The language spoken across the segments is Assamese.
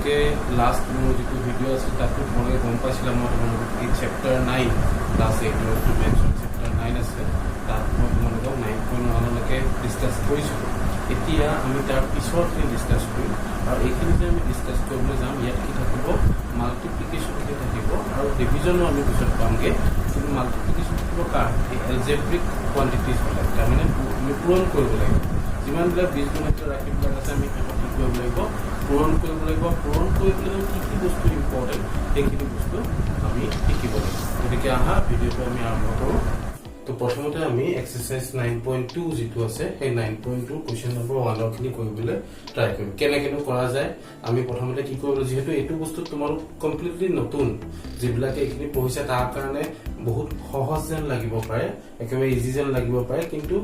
তোমালোকে লাষ্ট মোৰ যিটো ভিডিঅ' আছিল তাতো তোমালোকে গম পাইছিলা মই তোমালোকক এই চেপ্টাৰ 9 ক্লাছ 8 মেনশ্যন চেপ্টাৰ 9 আছে তাত মই তোমালোকক 9.1 লৈকে ডিছকাছ কৰিছোঁ। এতিয়া আমি তাৰ পিছৰখিনি ডিছকাছ কৰিম আৰু এইখিনি যে আমি ডিছকাছ কৰিবলৈ যাম ইয়াত কি থাকিব মাল্টিপ্লিকেশ্যনখিনি থাকিব আৰু ডিভিজনো আমি পিছত পামগৈ। কিন্তু মাল্টিপ্লিকেশ্যন থাকিব কাৰ এই এলজেব্ৰিক কোৱান্টিটিজবিলাক তাৰমানে আমি পূৰণ কৰিব লাগিব যিমানবিলাক বীজগণিত ৰাশিবিলাক আছে আমি শেষত কি কৰিব লাগিব পূৰণ কৰিব লাগিব। পূৰণ কৰিবলৈ কি কি বস্তু ইম্পৰ্টেণ্ট সেইখিনি বস্তু আমি শিকিব লাগিব। গতিকে আহা ভিডিঅ'টো আমি আৰম্ভ কৰোঁ। তো প্ৰথমতে আমি এক্সাৰচাইজ 9.2 যিটো আছে সেই 9.2 কুৱেশ্যন নম্বৰ 1ৰখিনি কৰিবলৈ ট্ৰাই কৰিম। কেনেকেনো কৰা যায় আমি প্ৰথমতে কি কৰিব যিহেতু এইটো বস্তু তোমালোক কমপ্লিটলি নতুন যিবিলাকে এইখিনি পঢ়িছে তাৰ কাৰণে বহুত সহজ যেন লাগিব পাৰে একেবাৰে ইজি যেন লাগিব পাৰে কিন্তু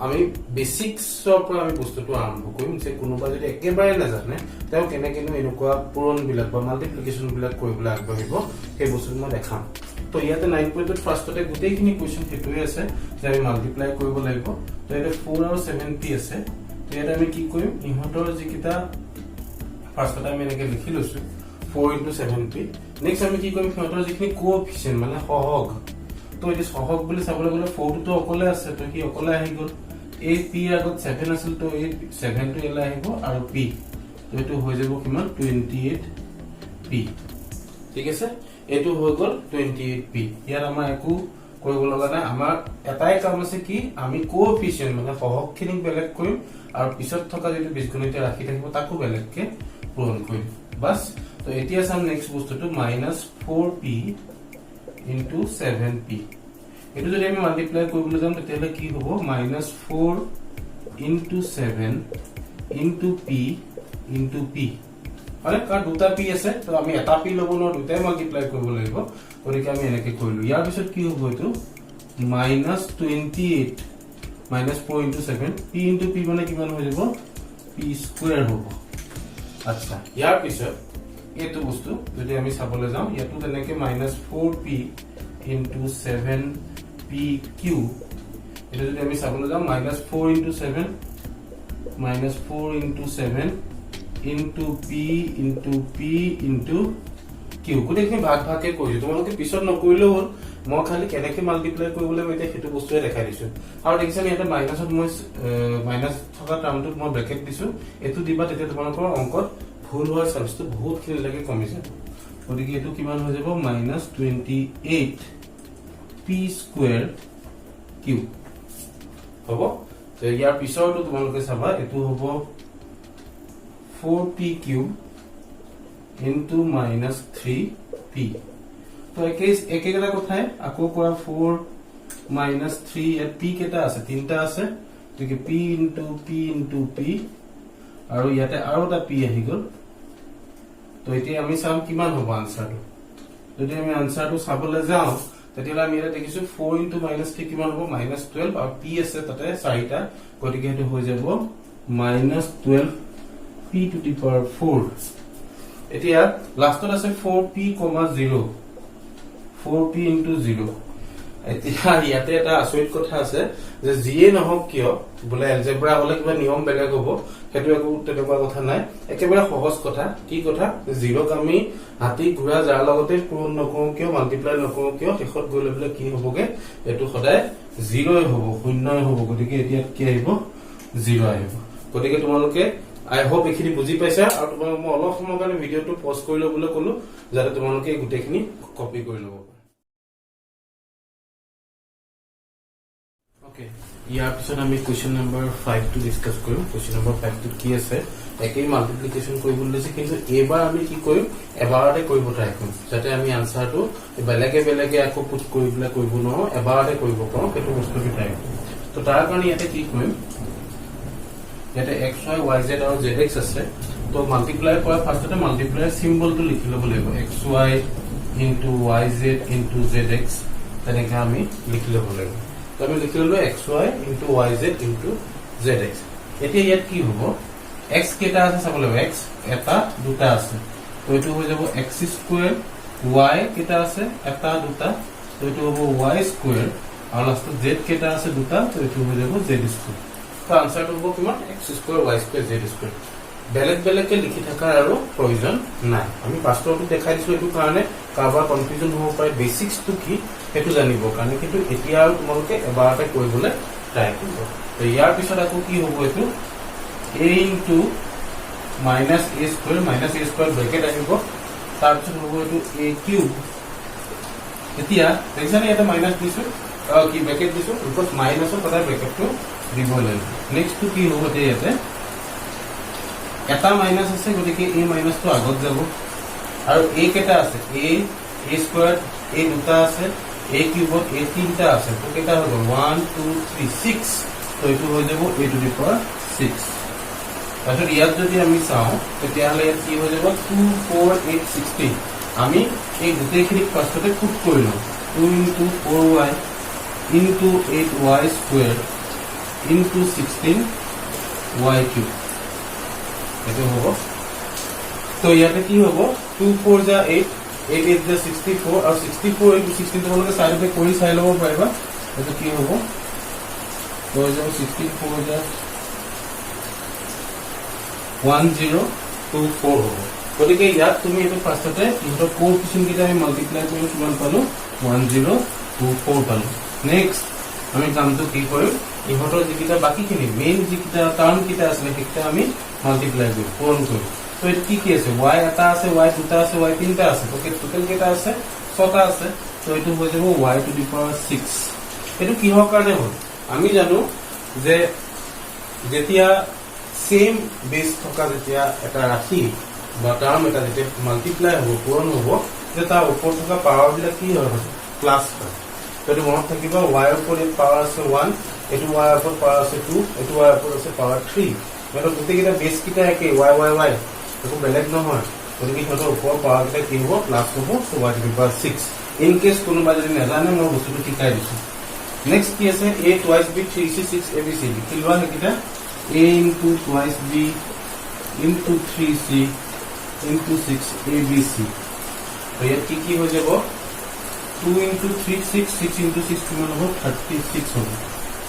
আমি বেচিক্সৰ পৰা আমি বস্তুটো আৰম্ভ কৰিম যে কোনোবা যদি একেবাৰে নাজানে তেওঁ কেনেকেনো এনেকুৱা পূৰণবিলাক বা মাল্টিপ্লিকেশ্যনবিলাক কৰিবলৈ আগবাঢ়িব সেই বস্তুটো মই দেখাম। তো ইয়াতে 9.2 ফাৰ্ষ্টতে গোটেইখিনি কুৱেশ্যন সেইটোৱে আছে যে আমি মাল্টিপ্লাই কৰিব লাগিব। তো ইয়াতে 4 আৰু 7p আছে। তো ইয়াতে আমি কি কৰিম ইহঁতৰ যিকেইটা ফাৰ্ষ্টতে আমি এনেকৈ লিখি লৈছোঁ 4 × 7p। নেক্সট আমি কি কৰিম সিহঁতৰ যিখিনি কোএফিচিয়েণ্ট মানে সহগ তো এই সহগ বুলি চাবলৈ গ'লে 4টো অকলে আছে তো সি অকলে আহি গ'ল। এই p আগত 7 আছিল তো এই 7টো এলাই আহিব আৰু p তো এইটো হৈ যাব কিমান 28p। ঠিক আছে এইটো হৈ গ'ল 28p। ইয়াত আমাৰ একো কৰিব লগা নাই আমাৰ এটাই কাম আছে কি আমি কোএফিচিয়েণ্ট মানে সহগখিনিক বেলেগ কৰিম আৰু পিছত থকা যিটো বীজগণিত ৰাশি থাকিব তাকো বেলেগকে পূৰণ কৰিম বাস। তো এতিয়া চাম নেক্সট বস্তুটো -4p × 7p। এইটো যদি আমি মাল্টিপ্লাই কৰিবলৈ যাম তেতিয়াহ'লে কি হ'ব -4 × 7 × p × p মানে কাৰণ দুটা p আছে তো আমি এটা p ল'ব নোৱাৰো দুটাই মাল্টিপ্লাই কৰিব লাগিব গতিকে আমি এনেকৈ কৰিলো। ইয়াৰ পিছত কি হ'ব এইটো -28 -4 × 7 p × p মানে কিমান হৈ যাব p² হ'ব। আচ্ছা ইয়াৰ পিছত এইটো বস্তু যদি আমি চাবলৈ যাওঁ ইয়াতো তেনেকৈ -4p × 7pq এটা যদি আমি চাবলৈ যাওঁ -4 × 7 -4 × 7 into p into p into q গোটেইখিনি ভাগ ভাগকে কৰিছো তোমালোকে পিছত নকৰিলেও হ'ল মই খালি কেনেকৈ মাল্টিপ্লাই কৰিবলৈ মই এতিয়া সেইটো বস্তুৱে দেখাই দিছো। আৰু দেখিছানে ইয়াতে মাইনাছত মই মাইনাছ থকা টাৰ্মটোত মই ব্ৰেকেট দিছো এইটো দিবা তেতিয়া তোমালোকৰ অংকত ভুল হোৱাৰ চান্সটো বহুতখিনিলৈকে কমি যাব। গতিকে এইটো কিমান হৈ যাব -28p² q হ'ব। তো ইয়াৰ পিছৰটো তোমালোকে চাবা এইটো হ'ব 4p³ into -3p। তো একেটা কথাই আকৌ কৰা 4 -3 ইয়াত p কেটা আছে তিনটা আছে গতিকে p × p আৰু ইয়াতে আৰু এটা p আহি গ'ল। তো এতিয়া আমি চাম কিমান হ'ব আনসাৰটো। যদি আমি আনসাৰটো চাবলৈ যাওঁ তেতিয়াহ'লে আমি ইয়াতে দেখিছো 4 × -3 কিমান হ'ব -12 আৰু p আছে তাতে 4টা গতিকে সেইটো হৈ যাব -12p⁴। এতিয়া লাষ্টত আছে 4p, 0 4p × 0। এতিয়া ইয়াতে এটা আচৰিত কথা আছে যে যিয়ে নহওক কিয় বোলে এলজেব্ৰা হলে কিবা নিয়ম বেলেগ হ'ব সেইটো একো তেনেকুৱা কথা নাই একেবাৰে সহজ কথা। কি কথা 0ক আমি হাতী ঘোঁৰা যাৰ লগতে পূৰণ নকৰোঁ কিয় মাল্টিপ্লাই নকৰোঁ কিয় শেষত গৈ লৈ কি হ'বগে এইটো সদায় 0ই হ'ব শূন্যই হ'ব। গতিকে এতিয়া কি আহিব 0 আহিব। গতিকে তোমালোকে আই হোপ এইখিনি বুজি পাইছা আৰু তোমালোক মই অলপ সময়ৰ কাৰণে ভিডিঅ'টো পজ কৰি ল'বলৈ ক'লো যাতে তোমালোকে গোটেইখিনি কপি কৰি ল'ব পাৰা। ওকে ইয়াৰ পিছত আমি কুৱেশ্যন নম্বৰ 5টো ডিছকাছ কৰিম। কুৱেশ্যন নম্বৰ 5টোত কি আছে একেই মাল্টিপ্লিকেশ্যন কৰিবলৈ দিছে কিন্তু এইবাৰ আমি কি কৰিম এবাৰতে কৰিব ট্ৰাই কৰিম যাতে আমি আনসাৰটো বেলেগে বেলেগে আকৌ পুট কৰি পেলাই কৰিব নোৱাৰো এবাৰতে কৰিব পাৰোঁ সেইটো বস্তুটো ট্ৰাই কৰিম। তো তাৰ কাৰণে ইয়াতে কি কৰিম ইয়াতে xy yz আৰু zx আছে তো মাল্টিপ্লাই কৰা ফাৰ্ষ্টতে মাল্টিপ্লাই চিম্বলটো লিখি ল'ব লাগিব xy × yz × zx তেনেকৈ আমি লিখি ল'ব লাগিব। তো আমি লিখি ল'লো xy × yz × zx। এতিয়া ইয়াত কি হ'ব x কেইটা আছে চাব লাগিব x এটা দুটা আছে তো এইটো হৈ যাব x² y কেইটা আছে এটা দুটা তো এইটো হ'ব y² আৰু লাষ্টত z কেইটা আছে দুটা তো এইটো হৈ যাব z²। তো আনসাৰটো হ'ব কিমান x² y² z²। বেলেগ বেলেগকে লিখি থকাৰ আৰু প্ৰয়োজন নাই। আমি পাছটো দেখাই দিছো এইটো কাৰণে কাৰোবাৰ কনফিউজন হ'ব পাৰে বেসিক্সটো কি সেইটো জানিবৰ কাৰণে, কিন্তু এতিয়া আৰু তোমালোকে এবাৰতে কৰিবলৈ ট্ৰাই কৰিব। তো ইয়াৰ পিছত আকৌ কি হ'ব, এইটো a into minus a square bracket আহিব, তাৰপিছত হ'ব এইটো a কিউব। এতিয়া দেখিছানে ইয়াতে মাইনাছ দিছো কি ব্ৰেকেট দিছো, বিকজ মাইনাছৰ সদায় ব্ৰেকেটটো দিবই লাগিব। নেক্সটটো কি হ'ব, ইয়াতে এটা মাইনাছ আছে, গতিকে এই মাইনাছটো আগত যাব, আৰু a কেইটা আছে, a স্কোয়াৰ a দুটা আছে, a কিউবত a তিনটা আছে, তো কেইটা হৈ গ'ল 1 2 3 6, তো এইটো হৈ যাব a টু দি পাৱাৰ 6। তাৰপিছত ইয়াত যদি আমি চাওঁ তেতিয়াহ'লে ইয়াত কি হৈ যাব 2 4 8 16। আমি এই গোটেইখিনিক ফাৰ্ষ্টতে পুট কৰি লওঁ, 2 into 4y into 8y square into 16y cube, এইটো হ'ব। তো ইয়াতে কি হ'ব 2 4 যা 8 8 8 যা 64, আৰু 64 ইনটু 16 তোমালোকে চাইডতে কৰি চাই ল'ব পাৰিবা, এইটো কি হ'ব, তো হৈ যাব 64 যা 1024 হ'ব। গতিকে ইয়াত তুমি এইটো ফাৰ্ষ্টতে ইহঁতৰ কোএফিচিয়েন্ট কেইটা আমি মাল্টিপ্লাই কৰি কিমান পালো 1024 পালো। নেক্সট আমি কামটো কি কৰিম, ইহঁতৰ যিকেইটা বাকীখিনি মেইন যিকেইটা টাৰ্ম কেইটা আছিলে সেইকেইটা আমি মাল্টিপ্লাই কৰিম, পূৰণ কৰিম। তো এইটো কি আছে, y এটা আছে, y দুটা আছে, y তিনটা আছে, তো টোটেল কেইটা আছে 6টা আছে। তো এইটো হৈ যাব y টু দি পাৱাৰ 6। এইটো কিহৰ কাৰণে হ'ল, আমি জানো যে যেতিয়া সেম বেস থকা যেতিয়া এটা ৰাশি বা টাৰ্ম এটা যেতিয়া মাল্টিপ্লাই হ'ব, পূৰণ হ'ব, যে তাৰ ওপৰত থকা পাৱাৰ বিলাক কি হয়, প্লাছ হয়। এইটো মনত থাকিব, y ৰ ওপৰত পাৱাৰ আছে 1, এইটো y ৰ ওপৰত পাৱাৰ আছে 2, এইটো y ৰ ওপৰত আছে পাৱাৰ 3। মানে গোটেইকেইটা বেস কেইটা একে y y y, একো বেলেগ নহয়। গতিকে সিহঁতৰ ওপৰৰ পাৱাৰ কেইটা কি হ'ব, প্লাছ হ'ব, so y to the power 6। In case কোনোবা যদি নাজানে মই বস্তুটো শিকাই দিছো। নেক্সট কি আছে, a twice b 3c 6 abc লিখি লোৱা সেইকেইটা, a into twice b into 3c into 6 abc। তো ইয়াত কি হৈ যাব 2 into 3 6 6 into 6 কিমান হ'ব 36 হ'ব।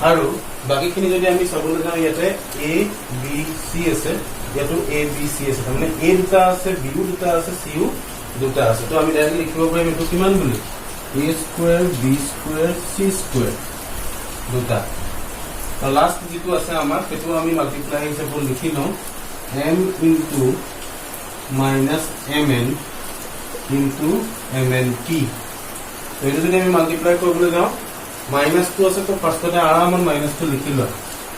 আৰু বাকীখিনি যদি আমি চাবলৈ যাওঁ ইয়াতে a b c আছে, ইয়াতো a b c আছে, তাৰমানে a দুটা আছে, b দুটা আছে, c দুটা আছে। তো আমি ডাইৰেক্ট লিখিব পাৰিম এইটো কিমান বুলি a square b square c square দুটা। লাষ্ট যেটো আছে আমাৰ সেইটো আমি মাল্টিপ্লাই হিচাপত লিখি লওঁ, m into minus mn into mnt। তো এইটো যদি আমি মাল্টিপ্লাই কৰিবলৈ যাওঁ, মাইনাছটো আছে, তো ফাৰ্ষ্টতে আৰামত মাইনাছটো লিখি লোৱা।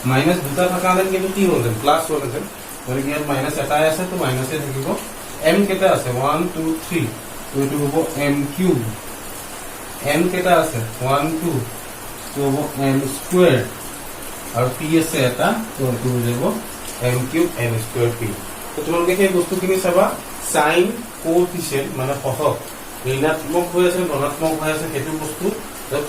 মাইনাছ দুটা থকাহেঁতেন কিন্তু কি হ'লহেঁতেন, প্লাছ হ'লহেঁতেন। গতিকে ইয়াত মাইনাছ এটাই আছে, তো মাইনাছে থাকিব। m কেইটা আছে 1 2 3, তো এইটো হ'ব m কিউব। n কেইটা আছে 1 2, তো হ'ব m স্কোয়াৰ, আৰু p আছে এটা, তো এইটো হৈ যাব m cube n square p। তো তোমালোকে সেই বস্তুখিনি চাবা, সাইন কোএফিচিয়েন্ট মানে সহগ ঋণাত্মক হৈ আছে ধনাত্মক হৈ আছে সেইটো বস্তু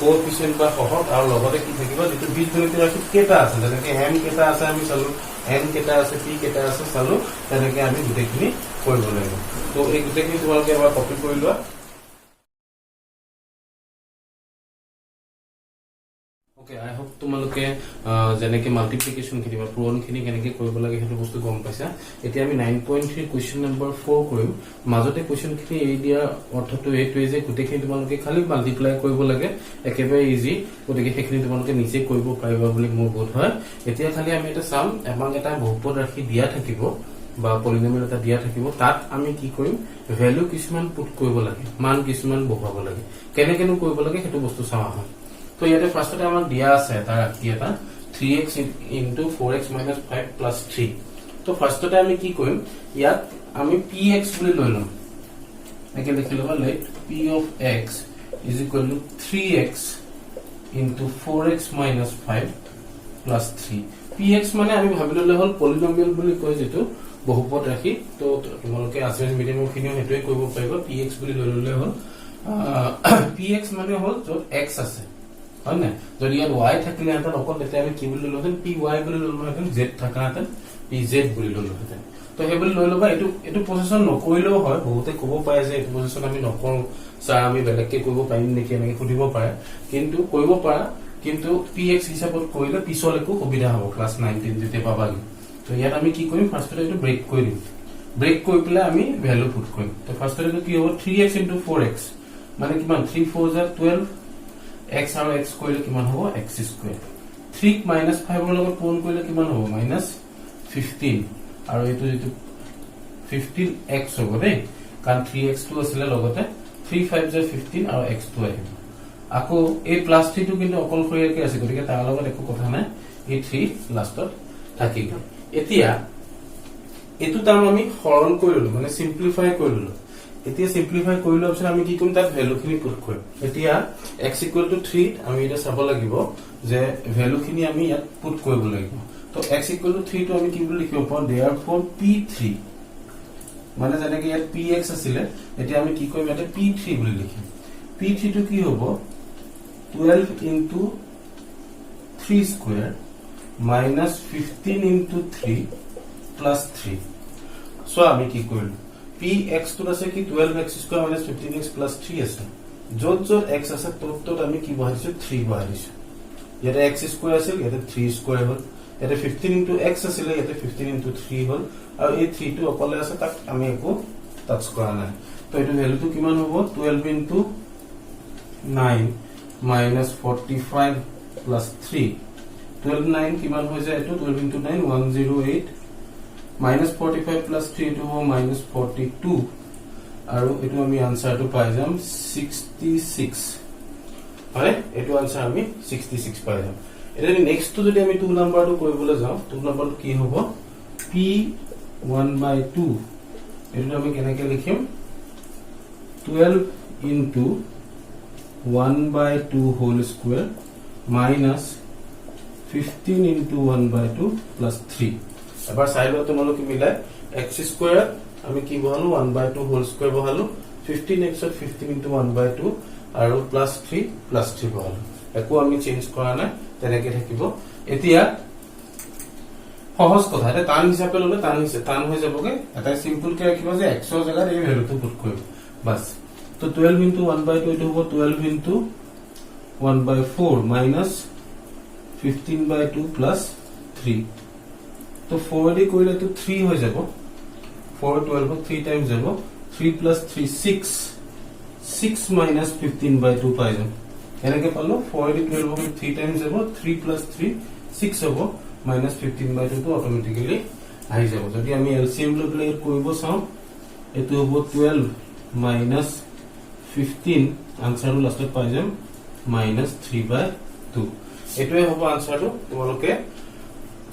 কোএফিচিয়েন্ট বা সহগ, আৰু লগতে কি থাকিব যেটো বীজগণিত ৰাশি কেইটা আছে, যেনেকে m কেইটা আছে আমি চালো, n কেইটা আছে, p কেইটা আছে চালো, তেনেকে আমি গোটেইখিনি কৰিব লাগিব। তো এই গোটেইখিনি তোমালোকে এবাৰ কপি কৰি লোৱা। Okay, I hope তোমালোকে যেনেকে মাল্টিপ্লিকেশন খিনি বা পূৰণ খিনি কেনেকে কৰিব লাগে সেইটো বস্তু গম পাইছা। এতিয়া আমি 9.3 কোৱেশ্চন নম্বৰ 4 কৰিম। মাজতে কোৱেশ্চন খিনি এই দিয়া অৰ্থটো এইটোৱে যে গোটেইখিনি তোমালোকে খালি মাল্টিপ্লাই কৰিব লাগে, একেবাৰে ইজি, গতিকে সেইখিনি তোমালোকে নিজে কৰিব পাৰিবা বুলি মোৰ বোধ হয়। এতিয়া খালি আমি এটা চাম, আমাক এটা বহুপদ ৰাশি দিয়া থাকিব বা পলিনমিয়েল এটা দিয়া থাকিব, তাত আমি কি কৰিম, ভ্যালু কিছুমান পুট কৰিব লাগে, মান কিছুমান বহাব লাগে। কেনেকেনো কৰিব লাগে সেইটো বস্তু চাওয়া হয়। তো ইয়াতে ফাৰ্ষ্টতে আমাক দিয়া আছে এটা ৰাশি এটা 3x into 4x minus 5 plus 3। তো ফাৰ্ষ্টতে আমি কি কৰিম, ইয়াত আমি px বুলি লৈ লম, একে লিখি লবা, late p of x is equal to 3x into 4x minus 5 plus 3। px মানে আমি ভাবি ললে হ'ল পলিনমিয়েল বুলি কয় যেটো বহুপদ ৰাশি। তো তোমালোকে আছামিজ মিডিয়ামৰ খিনিও হেতুৱে কৰিব পাৰিবা, px বুলি লৈ ললে হ'ল। px মানে হ'ল য'ত x আছে, হয় না, যদি ইয়াত y থাকিলে হেঁতেন অকল তেতিয়া আমি কি বুলি ললোহেঁতেন, py বুলি ললোহেঁতেন, z থাকাহেঁতেন pz বুলি ললোহেঁতেন। তো সেই বুলি লৈ ল'বা। এইটো প্ৰচেছন নকৰিলেও হয়, বহুতে ক'ব পাৰে যে এইটো প্ৰচেছন আমি নকৰো ছাৰ, আমি বেলেগকে কৰিব পাৰিম নেকি, এনেকে সুধিব পাৰে, কিন্তু কৰিব পাৰা, কিন্তু px হিচাপত কৰিলে পিছলৈকো সুবিধা হ'ব ক্লাছ 9 10 যেতিয়া পাবাগে। তো ইয়াত আমি কি কৰিম ফাৰ্ষ্টতে এটো ব্ৰেক কৰি দিম ব্ৰেক কৰি পেলাই আমি ভ্যালু পুট কৰিম তো ফাৰ্ষ্টতে এটো কি হ'ব 3x * 4x মানে কিমান 3 4 * 12 x আৰু x কৰিলে কিমান হ'ব x²। 3 - 5 ৰ লগত পূৰণ কৰিলে কিমান হ'ব -15 আৰু এটো যেটো 15x হ'ব দেই কাৰণ 3x টো আছিল লগতে 3 5 * 15 আৰু x টো আহিব আকৌ এই +3 টো কিন্তু অকলশৰীয়াকৈ আছে গতিকে তাৰ লগত একো কথা নাই এই 3 লাষ্টত থাকিব এতিয়া এটো টাৰ্ম আমি সৰল কৰিলো মানে সিম্পলিফাই কৰিলো এতিয়া সিম্পলিফাই কৰিলো অপচন আমি কি কৰিম তাত ভ্যালু খিনি পুট কৰিম এতিয়া x = 3 আমি এটা চাব লাগিব যে ভ্যালু খিনি আমি ইয়াত পুট কৰিব লাগিব তো x = 3 টো আমি কি বুলি লিখিব পাৰো therefore p3 মানে যেনেকৈ ইয়াত px আছিল এতিয়া আমি কি কৰিম ইয়াতে p3 বুলি লিখিম p3 টো কি হ'ব 12 * 3 square minus 15 * 3 plus 3 so আমি কি কৰিলো px টো আছে কি 12x square minus 15x plus 3 আছে যত যত x আছে তত তত আমি কি বহাইছো 3 বহাইছো ইয়াতে x square আছিল ইয়াতে 3 square হ'ল ইয়াতে 15 * x আছিল ইয়াতে 15 * 3 হ'ল আৰু এই 3 টো অকলে আছে তাক আমি একো টাচ কৰা নাই তো এটো ভ্যালু টো কিমান হ'ব 12 * 9 minus 45 plus 3 12 9 কিমান হৈ যায় এটো 12 * 9 108 minus 45 plus 3 to minus 42 আৰু এটো আমি আনসাৰটো পাই যাম 66 হয় এটো আনসাৰ আমি 66 পাই যাম এটা নেক্সট তো যদি আমি 2 নাম্বাৰটো কৰিবলৈ যাও 2 নাম্বাৰটো কি হ'ব p1/2 এটো আমি কেনেকৈ লিখিম 12 into 1/2 whole square minus 15 into 1/2 plus 3 এবাৰ সাইডত তোমালোকে মিলাই x square আমি কি বহালো 1/2 whole square বহালো 15x ত 15 into 1/2 আৰু plus 3 বহালো একো আমি চেঞ্জ কৰা নাই তেনেকৈ থাকিব এতিয়া সহজ কথা এটা টান হিচাপে ললে টান হৈ যাবগে এটা সিম্পল কে ৰাখিবা যে x ৰ জাগাত এই ভ্যালুটো পুট কৰিম বাস তো 12 into 1/2 এটো হ'ব 12 into 1/4 minus 15/2 plus 3 তো 4 দি কৰিলে তো 3 হৈ যাব 4 12 3 টাইমস যাব 3 plus 3 6 minus 15/2 পাই যাম এনেকে পালো 4 দি 12 3 টাইমস যাব 3 plus 3 6 হ'ব minus 15/2 তো অটোমেটিক্যালি আহি যাব যদি আমি এলসিএম লৈ প্লে কৰিব চাও এটো হ'ব 12 minus 15 আনসারটো লাষ্টত পাই যাম minus 3/2 এটোই হ'ব আনসারটো তোমালোকে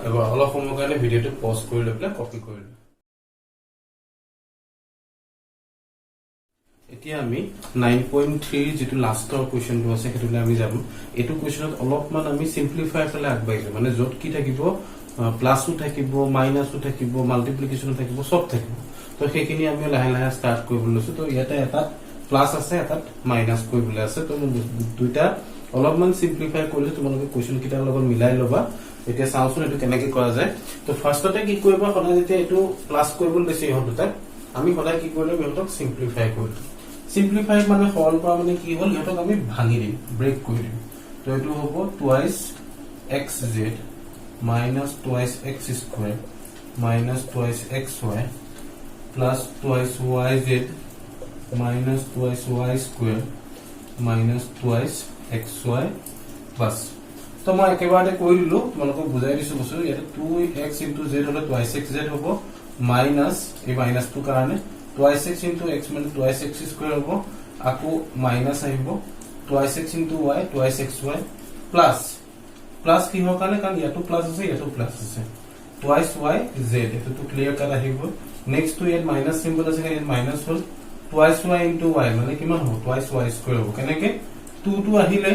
এবাৰ অলপ সময়ৰ কাৰণে ভিডিওটো পজ কৰি লৈ প্লে কপি কৰি লও এতিয়া আমি 9.3 যেটো লাষ্টৰ কোৱেশ্চনটো আছে হেতুলে আমি যাম এটো কোৱেশ্চনত অলপমান আমি সিম্পলিফাই ফলে আগবাইছো মানে যত কি থাকিব প্লাসও থাকিব মাইনাসও থাকিব মাল্টিপ্লিকেশনও থাকিব সব থাকিব তো সেইখিনি আমি লাহে লাহে স্টার্ট কৰিব লৈছো তো ইয়াতে এটা প্লাস আছে এটা মাইনাস কৰিবলৈ আছে তো দুইটা অলপমান সিম্পলিফাই কৰিলে তোমালোকে কোৱেশ্চন কিটাৰ লগত মিলাই লবা এতিয়া চাওঁচোন এটো কেনেকৈ কৰা যায় তো ফাৰ্ষ্টতে কি কৰিবা সদায় যেতিয়া এটো প্লাস কৰিবলৈ দিছে ইহতটা আমি সদায় কি কৰিলে ইহতক সিম্পলিফাই কৰিম সিম্পলিফাই মানে সৰল কৰা মানে কি হ'ল ইহতক আমি ভাঙি দিম ব্ৰেক কৰি দিম তো এটো হ'ব twice xz minus twice x square minus twice xy plus twice yz minus twice y square minus twice xy plus তো মই একেবাৰে কৰি দিলো তোমালোকক বুজাই দিছো বস্তু এটা 2x into z হলে twice xz হ'ব minus এই মাইনাস টু কাৰণে twice x into x মানে twice x square হ'ব আকৌ মাইনাস আহিব twice x into y twice xy plus plus কি হ'ব কাৰণে কাৰণ ইয়াটো প্লাস আছে ইয়াটো প্লাস আছে twice y z এটো তো ক্লিয়াৰ কাট আহিব নেক্সট টু ইয়াত মাইনাস সিম্বল আছে ইয়াত মাইনাস হ'ল twice y into y মানে কিমান হ'ব twice y square হ'ব কেনেকে 2 to আহিলে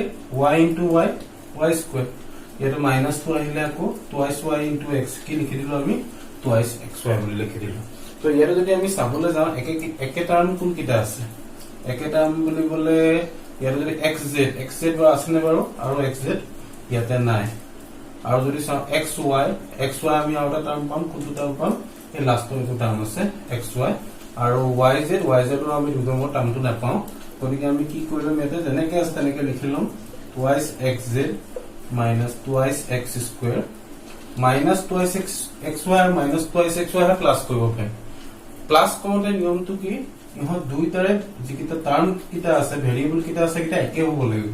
y into y square ইয়াটো মাইনাস 2 আহিলে আকৌ twice y into x কি লিখি দিলো আমি twice xy বুলি লিখি দিলো তো ইয়াৰ যদি আমি চাবলৈ যাও একে টাৰ্ম কোন কিটা আছে একে টাৰ্ম বুলি বলে ইয়াৰ যদি xz বৰ আছে নে বাৰু আৰু xz ইয়াতে নাই আৰু যদি চাও xy আমি আউটা টাৰ্ম পাম কোনটো টাৰ্ম পাম এই লাষ্টৰ এটা টাৰ্ম আছে xy আৰু yz ৰ আমি দুগমৰ টাৰ্মটো নাপাও গতিকে আমি কি কৰিলো মেতে যেনেকৈ আছে তেনেকৈ লিখিলম twice xz minus twice x square minus twice x y আৰু minus twice x y plus কৰিব পাৰিম প্লাস কৰোতে নিয়মটো কি ইহঁত দুইটাৰে যিকিটা টাৰ্ম কিটা আছে ভেৰিয়েবল কিটা আছে কিটা একে হ'ব লাগিব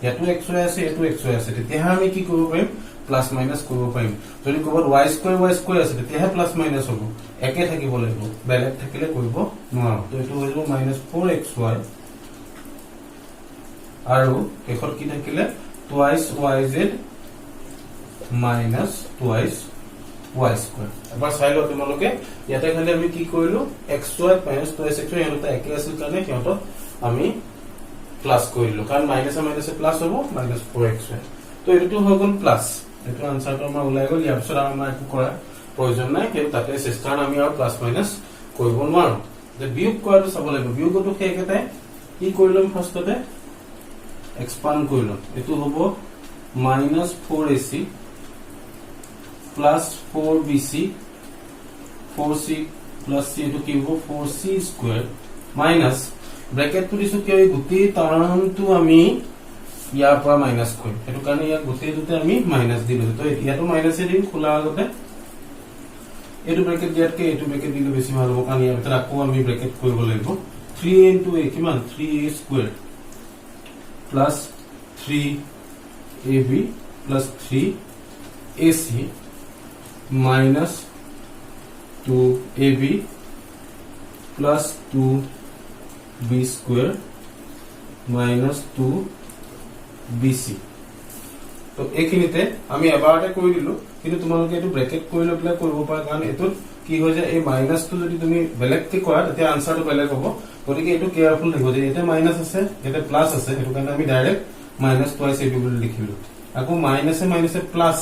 ইয়াতো এক্স ৱাই আছে ইয়াতো এক্স ৱাই আছে তেতিয়া আমি কি কৰিব পাৰিম প্লাস মাইনাস কৰিব পাৰিম যদি ক'বাত y স্কয়াৰ আছে তেতিয়া প্লাস মাইনাস হ'ব একে থাকিব লাগিব বেলেগ থাকিলে কৰিব নোৱাৰো তো এটো হৈ যাব -4xy আৰু এখত কি থাকিলে twice yz minus twice y square এবাৰ চাই লও তোমালোকে ইয়াতে খালি আমি কি কৰিলো xy minus twice xy এনটা একে আছিল কাৰণে কিয়টো আমি প্লাস কৰিলো কাৰণ মাইনাস মাইনাসে প্লাস হ'ব -4xy তো এটো হৈ গল প্লাস এটো আনসাৰটো আমাৰ ওলাই গল ইয়াৰ পিছত আমাৰ একো কৰা প্ৰয়োজন নাই কিন্তু তাতে চেষ্টাৰ আমি আৰু প্লাস মাইনাস কৰিব নোৱাৰো যে বিয়োগ কৰাটো চাব লাগিব বিয়োগটো কেকেটাই কি কৰিলম ফাৰ্ষ্টতে expand কৰিলম এটো হ'ব -4ac plus 4bc 4c plus c এটো কি হ'ব 4c square minus ব্র্যাকেট টো দিছো কি গুটি টাৰ্মটো আমি ইয়াৰ পৰা মাইনাস কৰিম এটো কাৰণে ইয়াৰ গুটি দুতে আমি মাইনাস দিলো তো ইয়াটো মাইনাস এ দিম খোলা আগতে এটো ব্র্যাকেট দিয়াতকে এটো ব্র্যাকেট দিলে বেছি ভাল হ'ব কাৰণ ইয়াৰ ভিতৰত আকৌ আমি ব্ৰ্যাকেট কৰিব লাগিব 3a into a কিমান 3a square plus 3ab plus 3ac minus 2ab plus 2b square minus 2bc তো এইখিনিতে আমি এবাৰতে কৰি দিলো কিন্তু তোমালোকে এটো ব্ৰ্যাকেট কৰি লবলে কৰিব পাৰা কাৰণ এটো কি হৈ যায় এই মাইনাস টো যদি তুমি বেলেগকে কৰা তেতিয়া আনসাৰটো বেলেগ হ'ব গতিকে এটো কেয়াৰফুল থাকিব যে এটা মাইনাস আছে এটা প্লাস আছে এটো কাৰণে আমি ডাইৰেক্ট minus twice ab বুলি লিখিলো আকৌ মাইনাসে মাইনাসে plus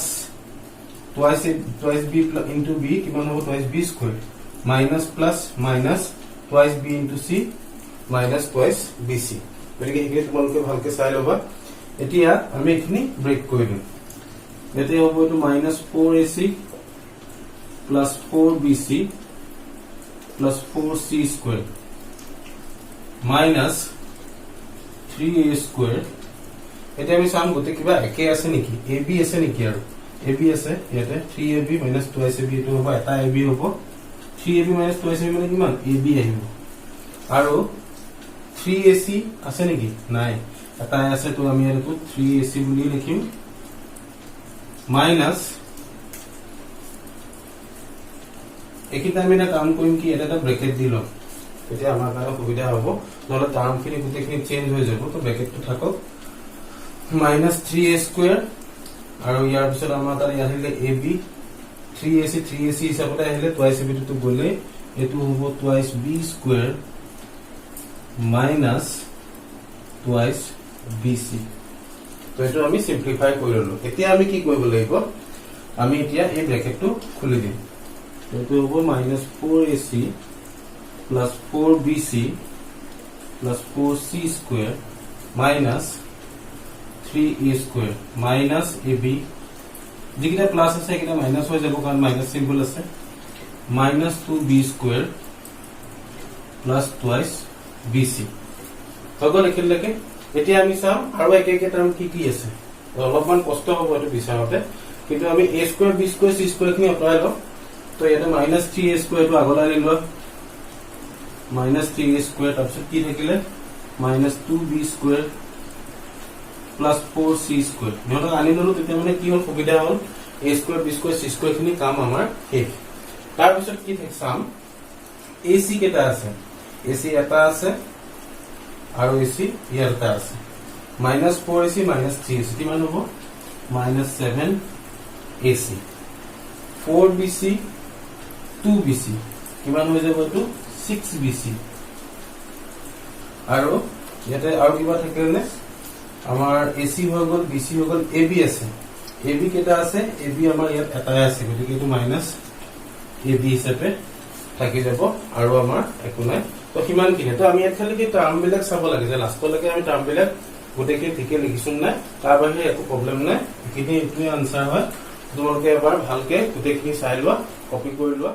twice b into b কিমান হ'ব twice b square minus plus minus twice b into c minus twice bc গতিকে এই তোমালোকে ভালকে চাই লবা এতিয়া আমি এখিনি ব্রেক কৰি দিম এতে হ'ব এটো -4ac plus 4bc plus 4c square minus 3a square এটা আমি সাম গতে কিবা একে আছে নেকি ab আছে নেকি আৰু ab আছে ইয়াতে 3ab - 2ab এটো হ'ব এটা ab হ'ব 3ab - 2ab মানে কিমান ab আহিব আৰু 3ac আছে নেকি নাই এটা আছে তো আমি আৰু 3ac বুলি লিখিম মাইনাস একিটা আমি এটা কাম কৰিম কি এটা ব্ৰ্যাকেট দি লম তেতিয়া আমাৰ কাৰণে সুবিধা হ'ব নহলে টাৰ্মখিনি গুটেখিনি চেঞ্জ হৈ যাব তো ব্ৰ্যাকেটটো থাকক -3a square আৰু ইয়াৰ পিছত আমাৰ তাত আহিলে ab 3ac হিচাপতে আহিলে twice ab টো গলে এটো হ'ব twice b square minus twice bc তো এটো আমি সিম্পলিফাই কৰি ললো এতিয়া আমি কি কৰিব লাগিব আমি এতিয়া এই ব্র্যাকেটটো খুলি দিম এটো হ'ব -4ac plus 4bc plus 4c square minus 3a square minus ab যেটা প্লাস আছে এটা মাইনাস হৈ যাব কারণ মাইনাস সিম্বল আছে minus 2b square plus twice bc তখন লিখিলেকে এতিয়া আমি চাম আৰু একে একে টাৰ্ম কি কি আছে অলপমান কষ্ট হ'ব এটো বিচাৰতে কিন্তু আমি a square b square c square খিনি এপ্লাই লম তো এটা -3a square টো আগলৈ লিলো -3a square তাৰপিছত কি থাকিলে -2b square plus 4c square নিয়মটো আনি ললো তেতিয়া মানে কি হল সুবিধা হল a square b square c square খিনি কাম আমাৰ শেষ তাৰ পিছত কি থাকসাম ac কেটা আছে ac এটা আছে আৰু ac ইয়াৰ এটা আছে -4ac -3ac কিমান হ'ব -7ac 4bc 2bc কিমান হৈ যাব এটো 6bc আৰু ইয়াতে আৰু কিবা থাকিলে আমাৰ AC হৈ গল BC হৈ গল AB আছে AB কেটা আছে AB আমাৰ ইয়াত এটা আছে গতিকে এটো -AB হিচাপে থাকি যাব আৰু আমাৰ একো নাই তো কিমান কিনে তো আমি এখানে কি টার্ম বিলাক চাব লাগে যে লাষ্টলৈকে আমি টার্ম বিলাক গোটেকে ঠিকে লিখিছুন নাই তাৰ বাহিৰে একো প্ৰবলেম নাই এখিনি এটোই আনসাৰ হয় তোমালোকে এবাৰ ভালকে গোটেখিনি চাই লোৱা কপি কৰি লোৱা